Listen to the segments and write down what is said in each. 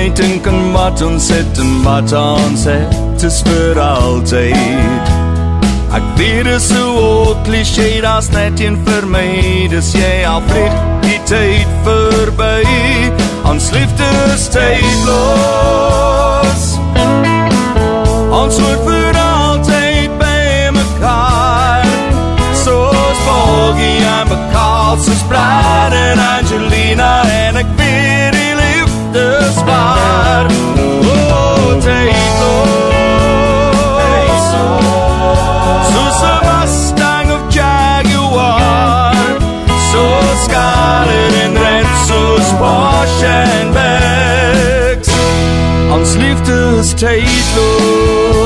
nooit dink aan wat ons het en wat ons het is vir altyd. Ek weet dis so oud cliché, daar's net een vir my, dis jy al vlieg die tyd verby. Ons liefde is tydloos, ons word vir altyd by mekaar, soos Boggie en Bakaal, soos Brad en Angelina, en ek weet die liefde is waar. Oh, tydloos, soos 'n Mustang of Jaguar, soos Scarlet en Red, soos Porsche en Becks, ons liefde is tydloos.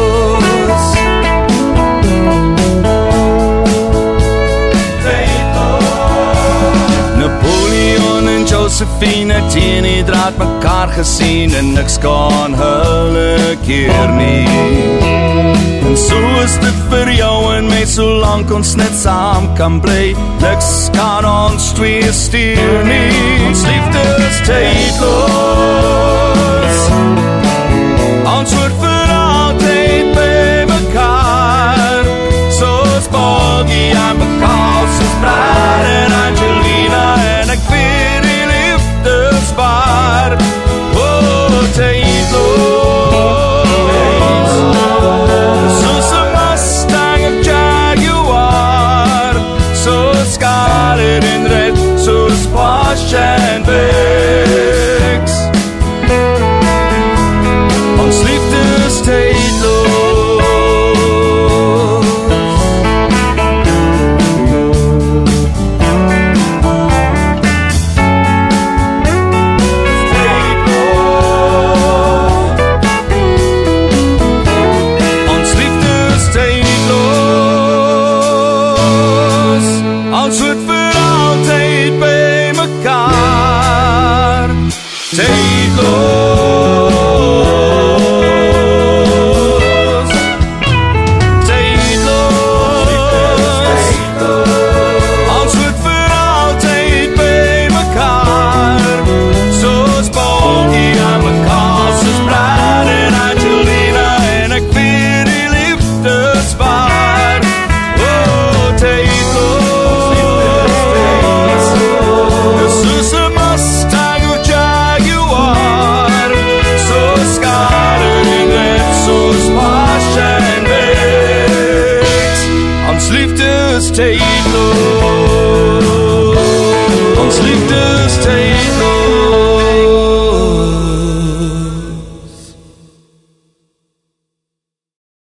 Napoleon en Josephine het teen die draad mekaar gesien en niks kan hulle keer nie. En so is dit vir jou en my, solank ons net saam kan bly, niks kan ons twee stuur nie. Ons liefde is tydloos, ons word vir altyd by mekaar, soos Boggie en Bakaal, soos Brad en Angelina, en ek weet die liefde is waar. Oh, tydloos, soos 'n Mustang of Jaguar, soos Scarlet en Red, soos Porsche en Becks, ons liefde is tydloos. Ons liefde is tydloos, ons word vir altyd by mekaar, tydloos, tydloos, ons word vir altyd by mekaar, soos Boggie en Bakaal, soos Brad en Angelina, en ek weet die liefde is waar. Oh, tydloos, soos 'n Mustang of Jaguar, soos Scarlet en Red, soos Porsche en Becks, ons liefde is tydloos.